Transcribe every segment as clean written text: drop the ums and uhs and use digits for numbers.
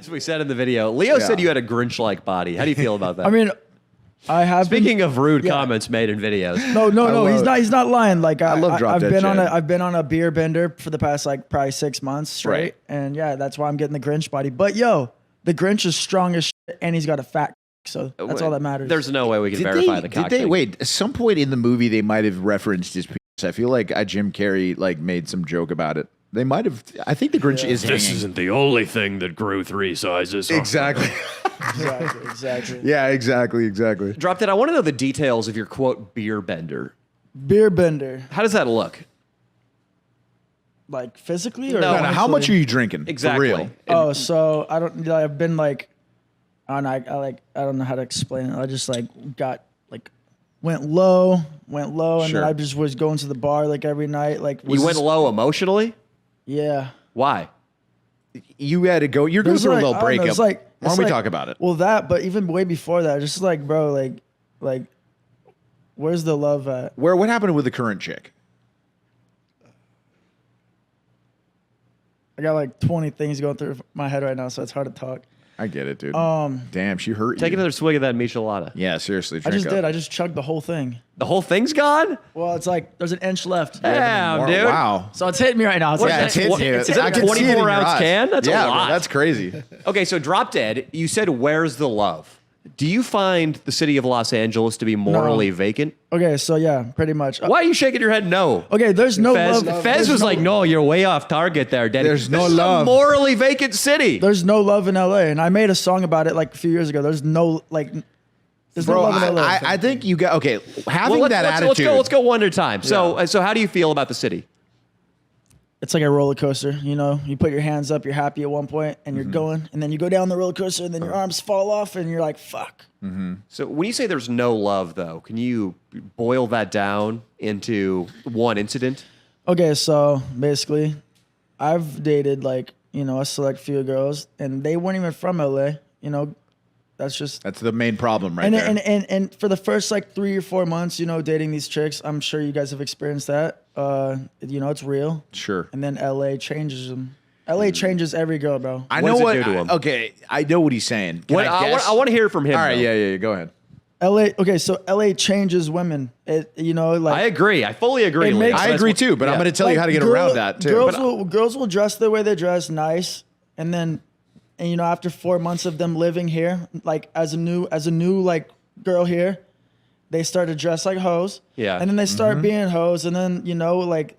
As we said in the video, Leo said you had a Grinch-like body. How do you feel about that? I mean, I have. Speaking of rude comments made in videos. No. He's not lying. Like I love DropDeadJedd. I've been on a beer bender for the past like probably 6 months straight, Right. and yeah, that's why I'm getting the Grinch body. But yo, the Grinch is strong as shit, and he's got a fat. So that's all that matters. There's no way we can verify the cock thing. Wait, at some point in the movie, they might have referenced his penis. I feel like Jim Carrey like made some joke about it. They might have. I think the Grinch is hanging. This isn't the only thing that grew 3 sizes. Exactly. exactly. Yeah, exactly. DropDead, I want to know the details of your quote beer bender. Beer bender. How does that look? Like physically or No, How much are you drinking? Exactly. For real? Oh, so I don't. I've been like, I don't know how to explain it. I just like got like went low, and Sure. then I just was going to the bar like every night. Like You went low emotionally? Yeah. Why? You had to go. You're going through a little breakup. It's like, Why don't we talk about it? Well, but even way before that, just like, bro, like, where's the love at? What happened with the current chick? I got like 20 things going through my head right now, so it's hard to talk. I get it, dude. Damn, she hurt you. Take another swig of that michelada. Yeah, seriously. I just did. I just chugged the whole thing. The whole thing's gone? Well, it's like there's an inch left. Damn, dude. Wow. So it's hitting me right now. It's Yeah, it's hitting you. Is it a I can see it in your 24-ounce eyes. can? That's a yeah, lot. Bro, that's crazy. Okay, so DropDead, you said where's the love? Do you find the city of Los Angeles to be morally vacant? Okay, so yeah, pretty much. Why are you shaking your head no? Okay, there's no Fez, love. Fez There's was no- like, no, you're way off target there, Danny. There's no This is love. a morally vacant city. There's no love in LA, and I made a song about it like a few years ago. There's no like. There's no Bro, love in LA. I think you got okay. Having Well, that attitude. let's go one at a time. So how do you feel about the city? It's like a roller coaster, you know. You put your hands up, you're happy at one point, and you're going, and then you go down the roller coaster, and then your arms fall off, and you're like, "Fuck." So when you say there's no love, though, can you boil that down into one incident? Okay, so basically, I've dated like a select few girls, and they weren't even from LA. You know, that's the main problem right and there. and for the first like 3 or 4 months, dating these chicks, I'm sure you guys have experienced that. It's real. Sure. And then LA changes them. LA changes every girl, bro. I What know does it what. do to him? Okay, I know what he's saying. Can I guess? I want to hear from him. All right, though. yeah. Go ahead. Okay, so LA changes women. I Like agree. I fully agree. It Leo. makes- I That's agree what- too, but I'm yeah. going to tell you how to get around that too. Girls will dress the way they dress, nice, and then, after 4 months of them living here, like as a new like girl here, they start to dress like hoes. Yeah. And then they start being hoes, and then like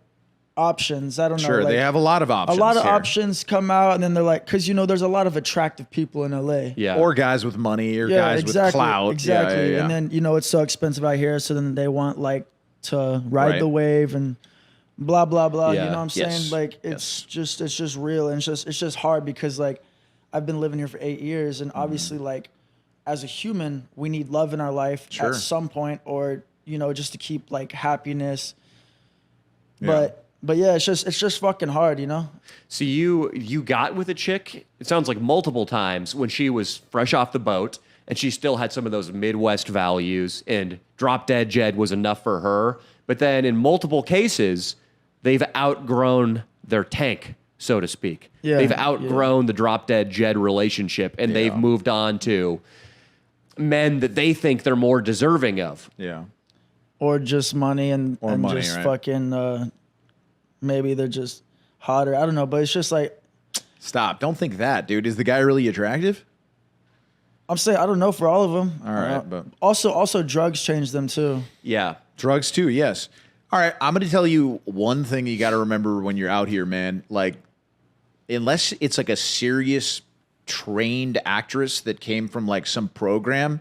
options. I don't know. Sure, like, they have a lot of options. a lot of here. options come out, and then they're like, because there's a lot of attractive people in LA. Yeah. Or guys with money, or Yeah, guys exactly, with clout. exactly. Yeah. And then it's so expensive out here, so then they want like to ride Right. the wave and blah blah blah. Yeah. You know what I'm saying? Yes. Like it's just real, and it's just hard because like I've been living here for 8 years, and obviously like as a human we need love in our life Sure. at some point, or just to keep like happiness. Yeah. But yeah, it's just fucking hard, So you got with a chick, it sounds like multiple times, when she was fresh off the boat and she still had some of those Midwest values, and DropDeadJedd was enough for her. But then in multiple cases, they've outgrown their tank, so to speak. Yeah, They've outgrown the DropDeadJedd relationship, and they've moved on to men that they think they're more deserving of. Yeah. Or just money and money, just right. fucking maybe they're just hotter. I don't know, but it's just like Stop. Don't think that, dude. Is the guy really attractive? I'm saying I don't know for all of them. All right, but Also drugs change them too. Yeah. drugs too, yes. All right, I'm going to tell you one thing you got to remember when you're out here, man. Like, unless it's like a serious trained actress that came from like some program,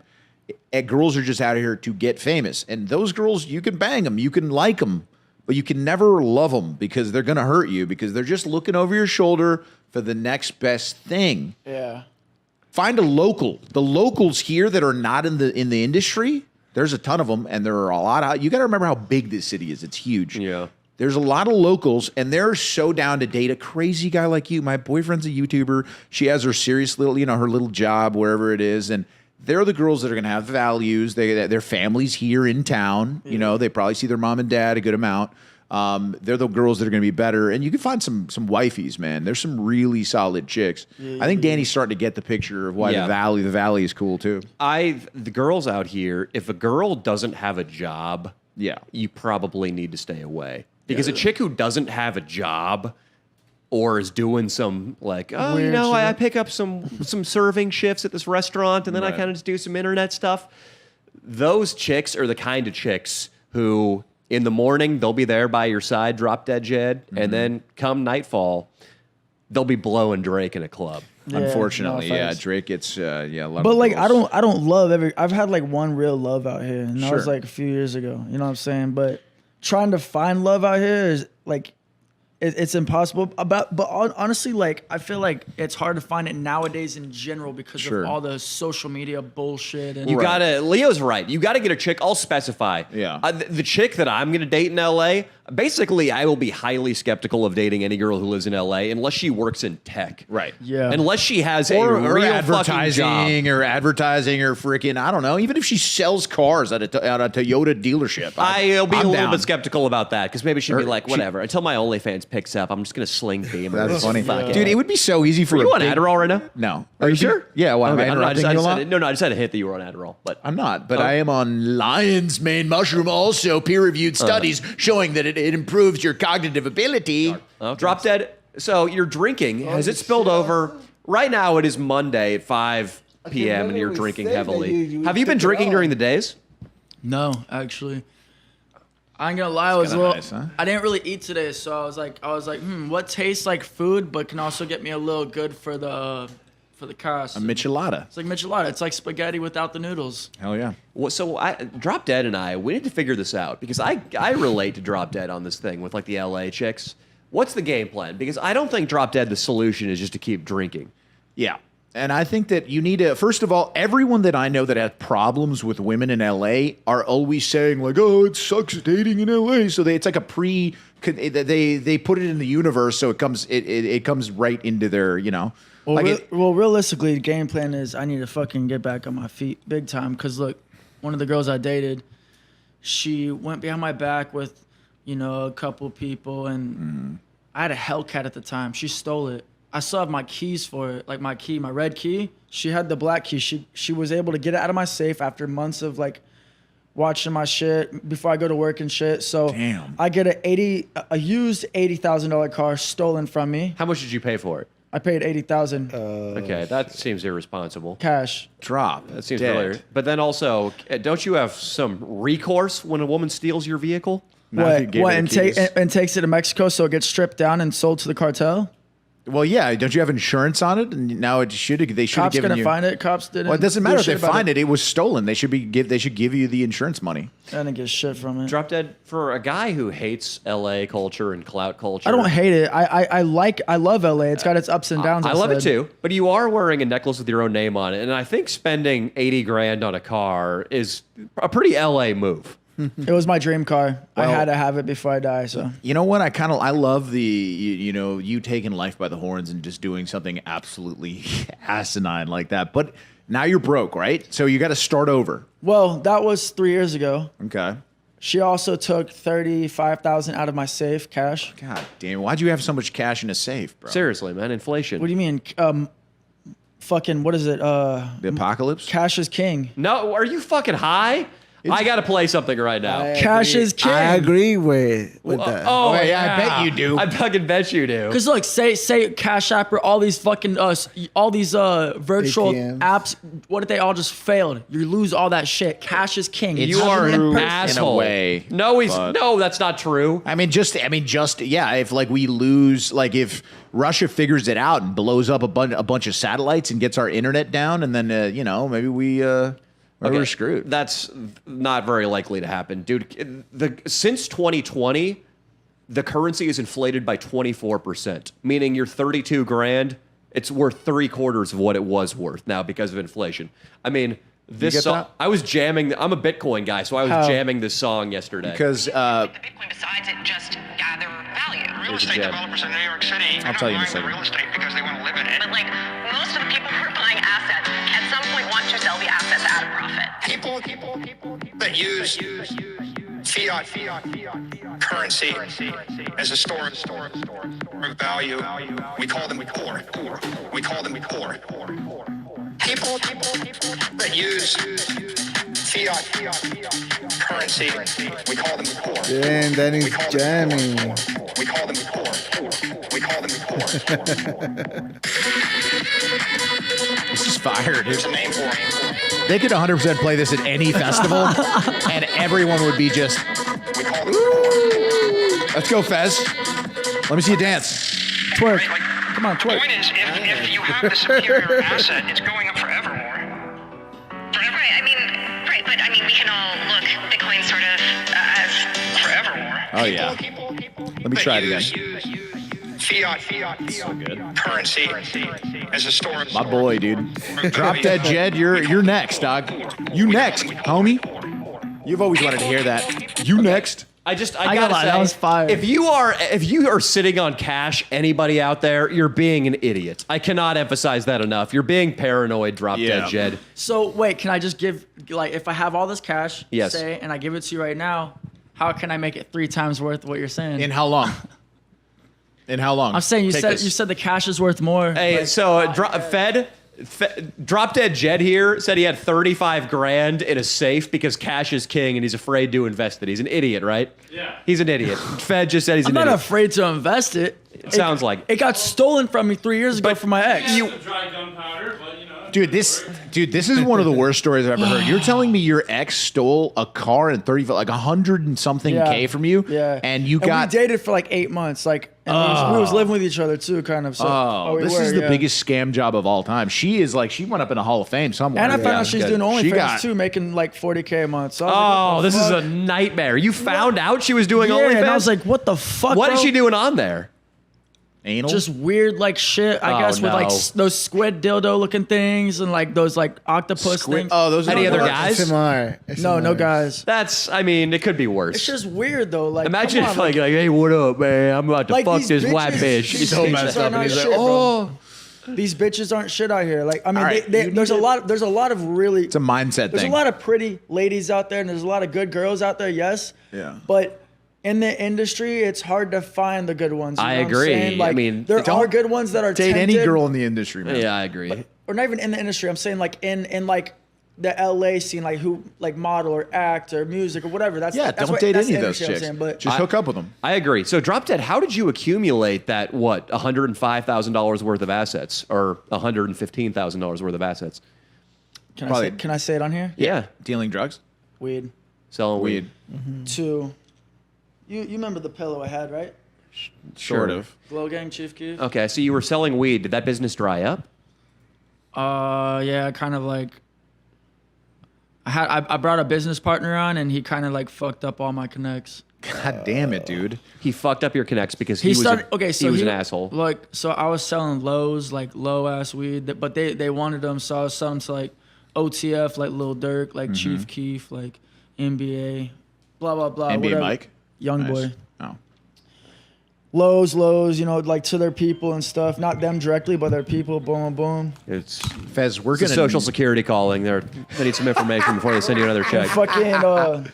girls are just out here to get famous. And those girls, you can bang them, you can like them, but you can never love them because they're going to hurt you because they're just looking over your shoulder for the next best thing. Yeah. Find a local. The locals here that are not in the industry, there's a ton of them, and there are a lot of. You got to remember how big this city is. It's huge. Yeah. There's a lot of locals, and they're so down to date a crazy guy like you. My boyfriend's a YouTuber. She has her serious little, her little job wherever it is, and they're the girls that are going to have values. Their families here in town. They probably see their mom and dad a good amount. They're the girls that are going to be better. And you can find some wifeys, man. There's some really solid chicks. I think Danny's starting to get the picture of why the valley is cool too. The girls out here, if a girl doesn't have a job, you probably need to stay away. Because a chick who doesn't have a job or is doing some like, oh, weird you know, I shit. pick up some serving shifts at this restaurant and then I kind of just do some internet stuff. Those chicks are the kind of chicks who in the morning, they'll be there by your side, DropDeadJedd, and then come nightfall, they'll be blowing Drake in a club. Yeah, Unfortunately, no yeah, offense. Drake gets a lot But of like girls. I don't love I've had like one real love out here, and that was Sure. like a few years ago. You know what I'm saying? But trying to find love out here is like it's impossible. But honestly, like I feel like it's hard to find it nowadays in general because Sure. of all the social media bullshit. And You gotta, Leo's right. You gotta get a chick. I'll specify. Yeah. The chick that I'm gonna date in LA, basically, I will be highly skeptical of dating any girl who lives in LA unless she works in tech. Right. Yeah. Unless she has Or a real fucking advertising, job. or advertising, or freaking, I don't know. Even if she sells cars at a Toyota dealership, I'll be I'm a little down. bit skeptical about that because maybe she'd Or be like, she- whatever. Until my OnlyFans picks up, I'm just gonna sling beam. That's funny, Fuck dude. It would be so easy for Are you a on big- Adderall right now? No. Are you sure? Yeah. Why? Okay, Am I I don't know, interrupting you a lot? no, I just had a hit that you were on Adderall, but I'm not, but I am on lion's mane mushroom. Also, peer-reviewed studies showing that it improves your cognitive ability. Drop Dead. So you're drinking. Has it spilled over? Right now it is Monday at 5 p.m. and you're literally drinking said that heavily. you Have you been took it drinking off. during the days? No, actually. I ain't gonna lie, I was a kinda little. nice, huh? I didn't really eat today, so I was like, what tastes like food but can also get me a little good for the cast. A michelada. It's like michelada. It's like spaghetti without the noodles. Hell yeah. Well, so Drop Dead and I, we need to figure this out because I relate to Drop Dead on this thing with like the LA chicks. What's the game plan? Because I don't think Drop Dead, the solution is just to keep drinking. Yeah. And I think that you need to, first of all, everyone that I know that has problems with women in LA are always saying like, oh, it sucks dating in LA. So it's like they put it in the universe. So it comes right into their, you know, Well, realistically, the game plan is I need to fucking get back on my feet big time. Because look, one of the girls I dated, she went behind my back with, a couple people, and I had a Hellcat at the time. She stole it. I still have my keys for it, like my red key. She had the black key. She was able to get it out of my safe after months of like watching my shit before I go to work and shit. So Damn. I get a used $80,000 car stolen from me. How much did you pay for it? I paid $80,000 Okay, that seems irresponsible. cash. drop. That seems dead. familiar. But then also, don't you have some recourse when a woman steals your vehicle? Not if you gave her the and keys. takes it to Mexico so it gets stripped down and sold to the cartel? Well, yeah. Don't you have insurance on it? And now they should have Cops given gonna you. find it. Cops didn't. Well, it doesn't do matter if they shit about find it. It was stolen. They should give you the insurance money. I didn't get shit from it. Drop Dead, for a guy who hates LA culture and clout culture. I don't hate it. I love LA. It's got its ups and downs. I love it said. too, but you are wearing a necklace with your own name on it, and I think spending 80 grand on a car is a pretty LA move. It was my dream car. I Well- had to have it before I die. So You know what? I love the you taking life by the horns and just doing something absolutely asinine like that. But now you're broke, right? So you got to start over. well, that was 3 years ago. Okay. She also took $35,000 out of my safe cash. God damn! Why'd you have so much cash in a safe, bro? Seriously, man, inflation. What do you mean? Fucking what is it? The apocalypse. Cash is king. No, are you fucking high? I got to play something right now. Cash is king. I agree with that. Oh, yeah, I bet you do. I fucking bet you do. Cause look, say Cash App or all these fucking all these virtual ATMs. apps. What if they all just failed? You lose all that shit. Cash is king. It's You are true an in a asshole. way, No, but- no, that's not true. I mean, just yeah. If like we lose, like if Russia figures it out and blows up a bunch of satellites and gets our internet down, and then maybe we're screwed. That's not very likely to happen, dude. Since 2020, the currency is inflated by 24%, meaning your 32 grand, it's worth 3/4 of what it was worth now because of inflation. I mean, this get song, that? I was jamming. I'm a Bitcoin guy, so I was How? jamming this song yesterday. Because The Bitcoin decides it just gather value. Real Here's a estate jab. developers in New York City, they're I'll tell you in a not buying second. the real estate because they want to live in it. But like most of the people who are buying assets at some point want to sell the assets at a profit. People that use fiat currency as a store of value. We call them poor. We call them poor. People that use fiat currency, we call them poor. Damn, Danny's jamming. We call them poor. We call them poor. This is fire, dude. There's a name for it. They could 100% play this at any festival, and everyone would be just, We call them poor. let's go, Fez. Let me see you dance. Twerk. Right, like, Come on, the twerk. point is, if you have the superior asset, it's going up forevermore. Right, but I mean, we can all look Bitcoin sort of as Forevermore. Oh, yeah. Let me try it again. Fiat currency as a store of My boy, dude. Drop Dead Jed, you're next, dog. You next, homie. You've always wanted to hear that. You next. I gotta gotta lie, say, that was fire. if you are sitting on cash, anybody out there, you're being an idiot. I cannot emphasize that enough. You're being paranoid, Drop Dead Jed. So wait, can I just give, like, if I have all this cash, Yes. say, and I give it to you right now, how can I make it 3 times worth what you're saying? In how long? In how long? I'm saying you Take said this. the cash is worth more. Hey, like, so Drop Dead Jed here said he had 35 grand in a safe because cash is king and he's afraid to invest it. He's an idiot, right? Yeah. He's an idiot. Fed just said he's I'm an not idiot. afraid to invest it. It sounds like- it got stolen from me 3 years ago But from my ex. Dry gunpowder, but you know. Dude, this is one of the worst stories I've ever heard. You're telling me your ex stole a car and 30, like 100 and something K from you? Yeah. And you got. we dated for like 8 months. Like, and we was living with each other too, kind of. So, we this were, is the yeah. biggest scam job of all time. She is like, she went up in a Hall of Fame somewhere. And I found Yeah, out she's good. doing She OnlyFans got- too, making like 40K a month. So I was like, Oh, what the this is fuck? a nightmare. You found out she was doing Yeah, OnlyFans? and I was like, what the fuck? what bro? is she doing on there? Anal? Just weird like shit, I Oh, guess, with like no. those squid dildo looking things and like those like octopus Squid- things. Oh, those are Any the other ones. guys? SMR. no guys. That's, I mean, it could be worse. It's just weird though. Like, Imagine come if on, like, hey, what up, man? I'm about to like, fuck these this white bitches- bitch. these so bitches messed up, aren't and he's like, shit, bro. oh. These bitches aren't shit out here. Like, I mean, All right, you there's need a to- lot. There's a lot of really. It's a mindset There's thing. a lot of pretty ladies out there, and there's a lot of good girls out there. Yes. Yeah. But in the industry, it's hard to find the good ones. You I know what I'm agree. saying? Like, I mean, there don't are good ones that are Date any tempted, girl in the industry, man. Yeah, I agree. or not even in the industry. I'm saying like in like the LA scene, like who like model or act or music or whatever. That's Yeah, that's don't date that's any the of those industry I'm chicks. saying, but Just hook up with them. I agree. So, Drop Dead, how did you accumulate that, what, $105,000 worth of assets or $115,000 worth of assets? Probably- can I say it on here? Yeah. Dealing drugs? Weed. Selling weed. 2. You remember the pillow I had, right? Sort of. Glow Gang, Chief Keef. Okay, so you were selling weed. Did that business dry up? Yeah, kind of like. I brought a business partner on, and he kind of like fucked up all my connects. God damn it, dude. He fucked up your connects because He he was started. a, Okay, so he was an asshole. Like, so I was selling lows, like low ass weed, but they wanted them, so I was selling to like OTF, like Lil Durk, like Chief Keef, like NBA, blah blah blah. NBA whatever. Mike? Young Nice. boy. Oh. Lows, you know, like to their people and stuff. Not them directly, but their people. Boom, boom. It's, Fez, we're it's a gonna social security calling. They need some information before they send you another check. Fucking.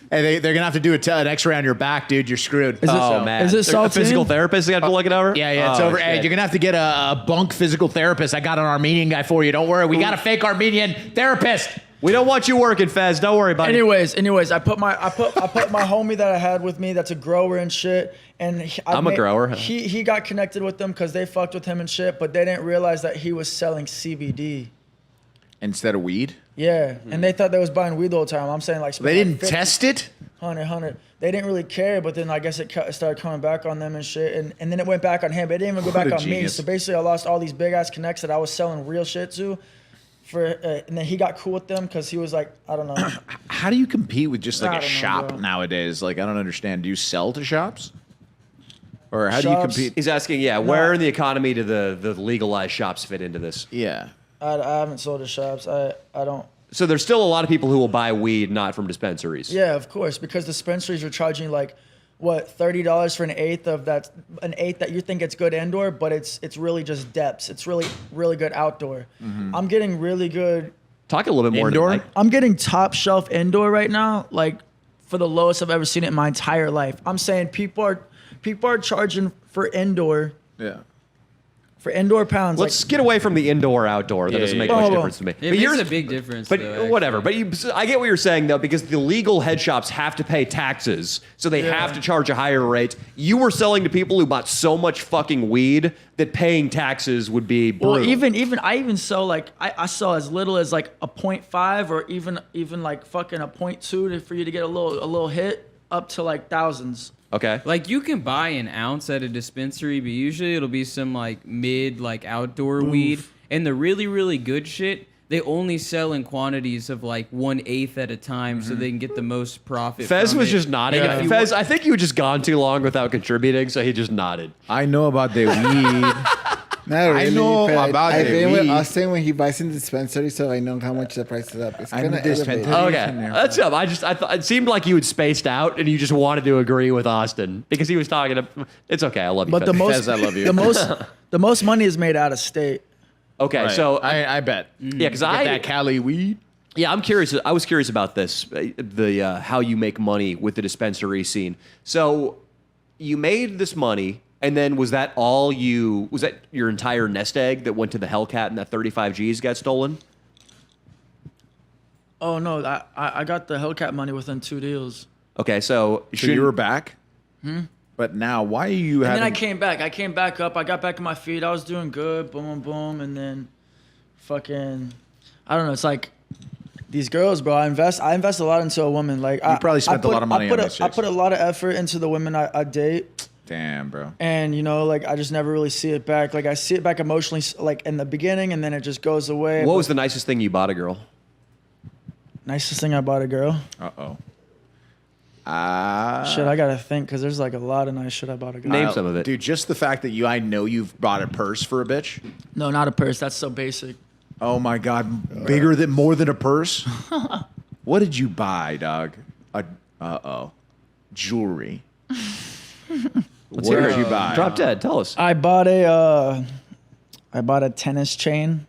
Hey, they're gonna have to do an X-ray on your back, dude. You're screwed. Is it- Oh, man. Is it A physical saltine? therapist they got to look it over? Yeah, it's Oh, over. Hey, shit. you're gonna have to get a bunk physical therapist. I got an Armenian guy for you. Don't worry. We got a fake Armenian therapist. We don't want you working, Fez. Don't worry, buddy. Anyways, I put my homie that I had with me that's a grower and shit, and I'm a grower, huh? He got connected with them because they fucked with him and shit, but they didn't realize that he was selling CBD. Instead of weed, Yeah, and they thought they was buying weed the whole time. I'm saying like they didn't test it. 100. They didn't really care, but then I guess it started coming back on them and shit, and then it went back on him. It didn't even go What back a on me. genius. So basically, I lost all these big ass connects that I was selling real shit to. And then he got cool with them because he was like, I don't know. How do you compete with just I like a don't know, shop bro. nowadays? Like, I don't understand. Do you sell to shops, or how do you Shops? compete? He's asking, where in the economy do the legalized shops fit into this? Yeah. I haven't sold to shops. I don't. So there's still a lot of people who will buy weed not from dispensaries. Yeah, of course, because dispensaries are charging like, what, $30 for an eighth that you think it's good indoor, but it's really just depths. It's really good outdoor. I'm getting really good. Talk a little bit more Indoor? into Mike. I'm getting top shelf indoor right now, like for the lowest I've ever seen it in my entire life. I'm saying people are charging for indoor. Yeah. For indoor pounds. Let's get away from the indoor outdoor. That doesn't make much difference to me. It makes a big difference. But though, whatever. actually. But I get what you're saying though, because the legal head shops have to pay taxes, so they have to charge a higher rate. You were selling to people who bought so much fucking weed that paying taxes would be brutal. Well, I even sell like I sell as little as like a 0.5 or even like fucking a 0.2 for you to get a little hit up to like thousands. Okay. Like you can buy an ounce at a dispensary, but usually it'll be some like mid like outdoor weed. And the really, really good shit, they only sell in quantities of like 1/8 at a time, so they can get the most profit. Fez from was it. just nodding. Like, if you Fez, I think you had just gone too long without contributing, so he just nodded. I know about the weed. Not really, I know but about I've the been with weed. Austin when he buys in the dispensary, so I know how much the price is up. It's I'm gonna the elevate. dispensary. Okay, that's up. I thought it seemed like you had spaced out and you just wanted to agree with Austin because he was talking to. It's okay. I love you. But Fez. the most Fez, I love you. the most money is made out of state. Okay, Right. so I bet. yeah, because Get that Cali weed. Yeah, I'm curious. I was curious about this, the how you make money with the dispensary scene. So you made this money, and then was that your entire nest egg that went to the Hellcat and that 35 Gs got stolen? Oh no, I got the Hellcat money within 2 deals. Okay, so So you were back? But now, why are you And having... then I came back. I came back up. I got back on my feet. I was doing good. Boom, boom, boom. And then fucking, I don't know. It's like these girls, bro. I invest a lot into a woman. Like You probably spent a lot of money on those I chicks. put a lot of effort into the women I date. Damn, bro. And, you know, like I just never really see it back. Like I see it back emotionally, like in the beginning, and then it just goes away. what was the nicest thing you bought a girl? nicest thing I bought a girl? Uh-oh. Shit, I gotta think because there's like a lot of nice shit I bought a girl. Name some of it. Dude, just the fact that I know you've bought a purse for a bitch. No, not a purse. That's so basic. Oh my God, more than a purse? What did you buy, dog? Jewelry. What did you buy? Drop Dead. Tell us. I bought a tennis chain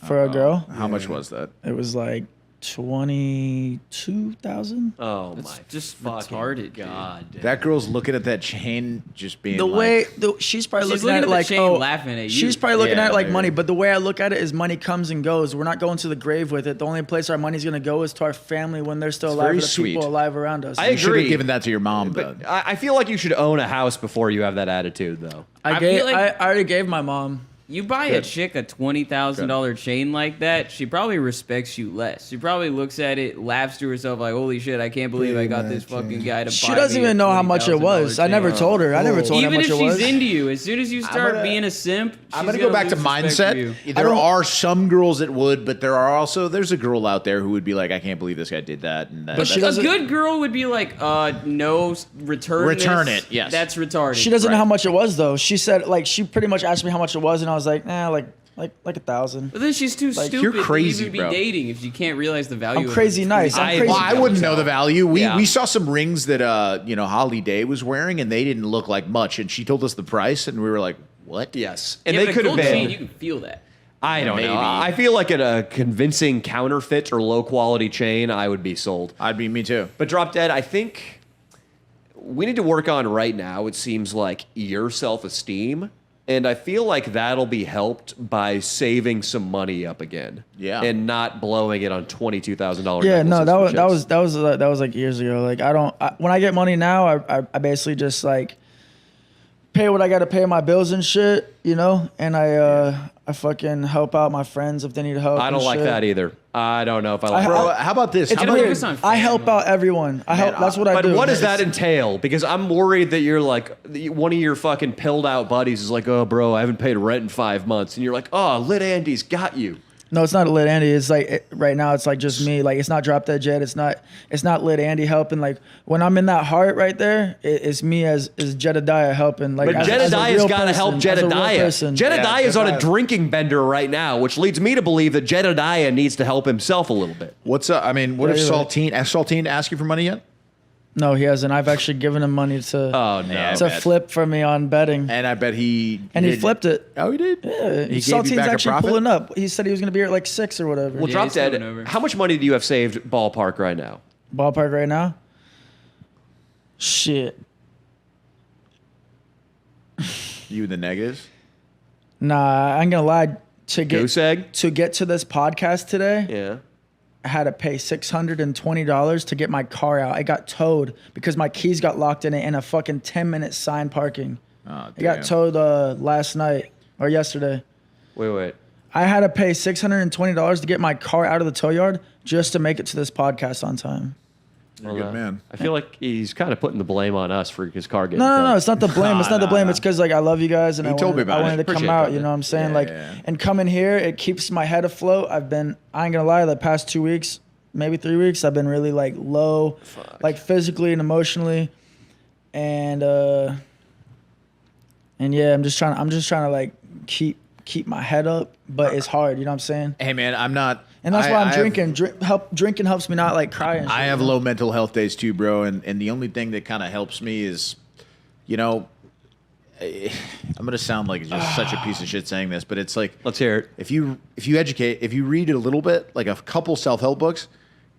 for a girl. How much was that? It was like 22,000. Oh That's my just fucking retarded, God. dude. That girl's looking at that chain just being The like, way she's probably She's looking at it looking at like, the chain oh, laughing at you. she's probably looking Yeah, at it like maybe. money. But the way I look at it is money comes and goes. We're not going to the grave with it. The only place our money's gonna go is to our family when they're still It's alive, very or the people sweet. alive around us. I you should have agree. given that to your mom, though. But I feel like you should own a house before you have that attitude, though. I feel like- I already gave my mom. You buy a chick a $20,000 chain like that, she probably respects you less. She probably looks at it, laughs to herself like, "Holy shit, I can't believe I got this fucking guy to buy." She doesn't me a even know how much it was. I never chain." told her. I never told her how Even much if it was. she's into you, as soon as you start gonna- being a simp, I'm she's going to go back to lose respect for mindset. you. There are some girls that would, but there's a girl out there who would be like, I can't believe this guy did that. And that, But she A doesn't- good girl would be like, no, return Return this. it, yes. That's retarded. She doesn't know Right. how much it was though. She said like she pretty much asked me how much it was, and I was like, nah, like 1,000. But then she's too Like, stupid you're crazy, to even be bro. dating if she can't realize the value. I'm of crazy it. nice. I'm crazy. Well, I wouldn't know the value. Yeah. We saw some rings that Holly Day was wearing, and they didn't look like much. And she told us the price, and we were like, "What?" Yes. And Yeah, they but a could have gold been. chain, you can feel that. I don't know. Maybe. I feel like at a convincing counterfeit or low quality chain, I would be sold. I'd be me too. But Drop Dead, I think we need to work on right now, it seems like, your self-esteem. And I feel like that'll be helped by saving some money up again. Yeah. And not blowing it on $22,000. Yeah, no, necklaces that for was chicks. that was like years ago. Like when I get money now, I basically just like pay what I got to pay my bills and shit, you know, and I fucking help out my friends if they need help. I don't and like shit. that either. I don't know if I like Bro, that. how about this? It's How about weird. focus on I help family. out everyone. That's what I But do. what does that entail? Because I'm worried that you're like, one of your fucking pilled out buddies is like, oh, bro, I haven't paid rent in 5 months. And you're like, oh, Lit Andy's got you. No, it's not Lit Andy. It's like right now, it's like just me. Like it's not DropDeadJedd. It's not Lit Andy helping. Like when I'm in that heart right there, it's me as Jedediah helping. Like But as a Jedediah's real got to help person, as a real Jedediah. person. Jedediah's on a Jedediah. drinking bender right now, which leads me to believe that Jedediah needs to help himself a little bit. What's up? I mean, what if Yeah, you're right. Saltine? Has Saltine asked you for money yet? No, he hasn't. I've actually given him money to Oh, no. Yeah. to bet. flip for me on betting, And I bet he and he did- flipped it. Oh, he did. Yeah, He gave you Saltine's back a actually profit? pulling up. He said he was going to be here at like 6 or whatever. Well, Yeah, Drop he's coming Dead, over. how much money do you have saved ballpark right now? Ballpark right now. Shit. You in the negatives? Nah, I ain't gonna lie. Goose egg? To get to this podcast today, Yeah. I had to pay $620 to get my car out. I got towed because my keys got locked in it in a fucking 10-minute sign parking. Oh, I got towed last night or yesterday. Wait. I had to pay $620 to get my car out of the tow yard just to make it to this podcast on time. You're a good man. I feel like he's kind of putting the blame on us for his car getting No, it's not the blame. It's not the blame. It's because like I love you guys and You told me about I it. wanted to come Appreciate out. that. You know what I'm saying? Yeah, like, yeah. and coming here, it keeps my head afloat. I ain't gonna lie, the past 2 weeks, maybe 3 weeks, I've been really like low, like physically and emotionally, and yeah, I'm just trying to like keep my head up, but it's hard. You know what I'm saying? Hey, man, I'm not. And that's why I'm I drinking. Drinking helps me not like cry and shit. I have low mental health days too, bro. And the only thing that kind of helps me is, you know, I'm gonna sound like just such a piece of shit saying this, but it's like, Let's hear it. if you read it a little bit, like a couple self-help books,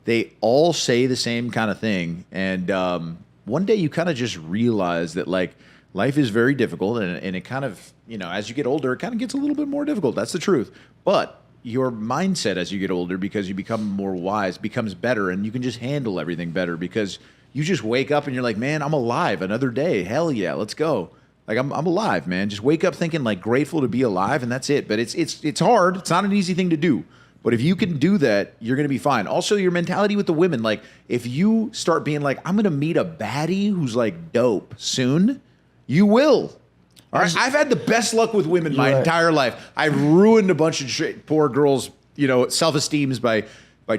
they all say the same kind of thing. And one day you kind of just realize that like life is very difficult, and it kind of, you know, as you get older, it kind of gets a little bit more difficult. That's the truth. But your mindset as you get older, because you become more wise, becomes better, and you can just handle everything better because you just wake up and you're like, man, I'm alive, another day. Hell yeah, let's go. Like I'm alive, man. Just wake up thinking like grateful to be alive, and that's it. But it's hard. It's not an easy thing to do. But if you can do that, you're gonna be fine. Also, your mentality with the women, like if you start being like, I'm gonna meet a baddie who's like dope soon, you will. All right, I've had the best luck with women my entire life. I've ruined a bunch of poor girls, you know, self-esteems by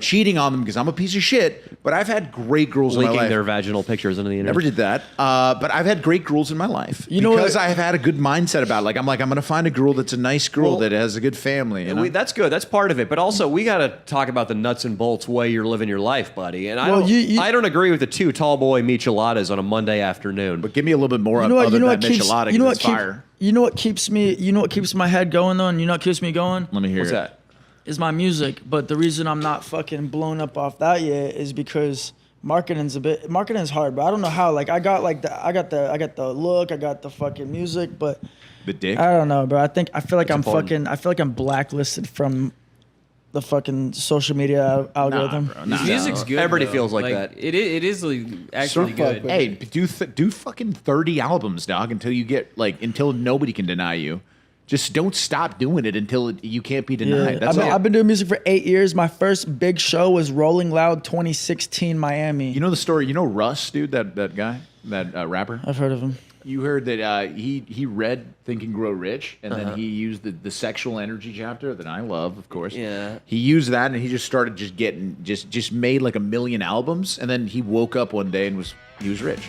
cheating on them because I'm a piece of shit. But I've had great girls in my Leaking life. their vaginal pictures into the internet. Never did that. But I've had great girls in my life because I have had a good mindset about it. Like I'm going to find a girl that's a nice girl that has a good family. You know? That's good. That's part of it. But also, we got to talk about the nuts and bolts way you're living your life, buddy. And I don't agree with the two tall boy micheladas on a Monday afternoon. But give me a little bit more other than michelada. You know what keeps my head going though, and you know what keeps me going? Let me hear What's it. that? Is my music. But the reason I'm not fucking blown up off that yet is because marketing's hard, bro. I don't know how. Like I got the look, I got the fucking music, but The dick. I don't know, bro. I feel like I'm blacklisted from the fucking social media algorithm. Nah, His music's good. Everybody though. feels like that. It is like, actually good. Hey, do fucking 30 albums, dog, until nobody can deny you. Just don't stop doing it until you can't be denied. That's all. I've been doing music for 8 years. My first big show was Rolling Loud 2016 Miami. You know the story? You know Russ, dude, that guy, that rapper? I've heard of him. You heard that he read Think and Grow Rich, and then he used the sexual energy chapter that I love, of course. Yeah. He used that, and he just started just made like 1 million albums, and then he woke up one day and he was rich.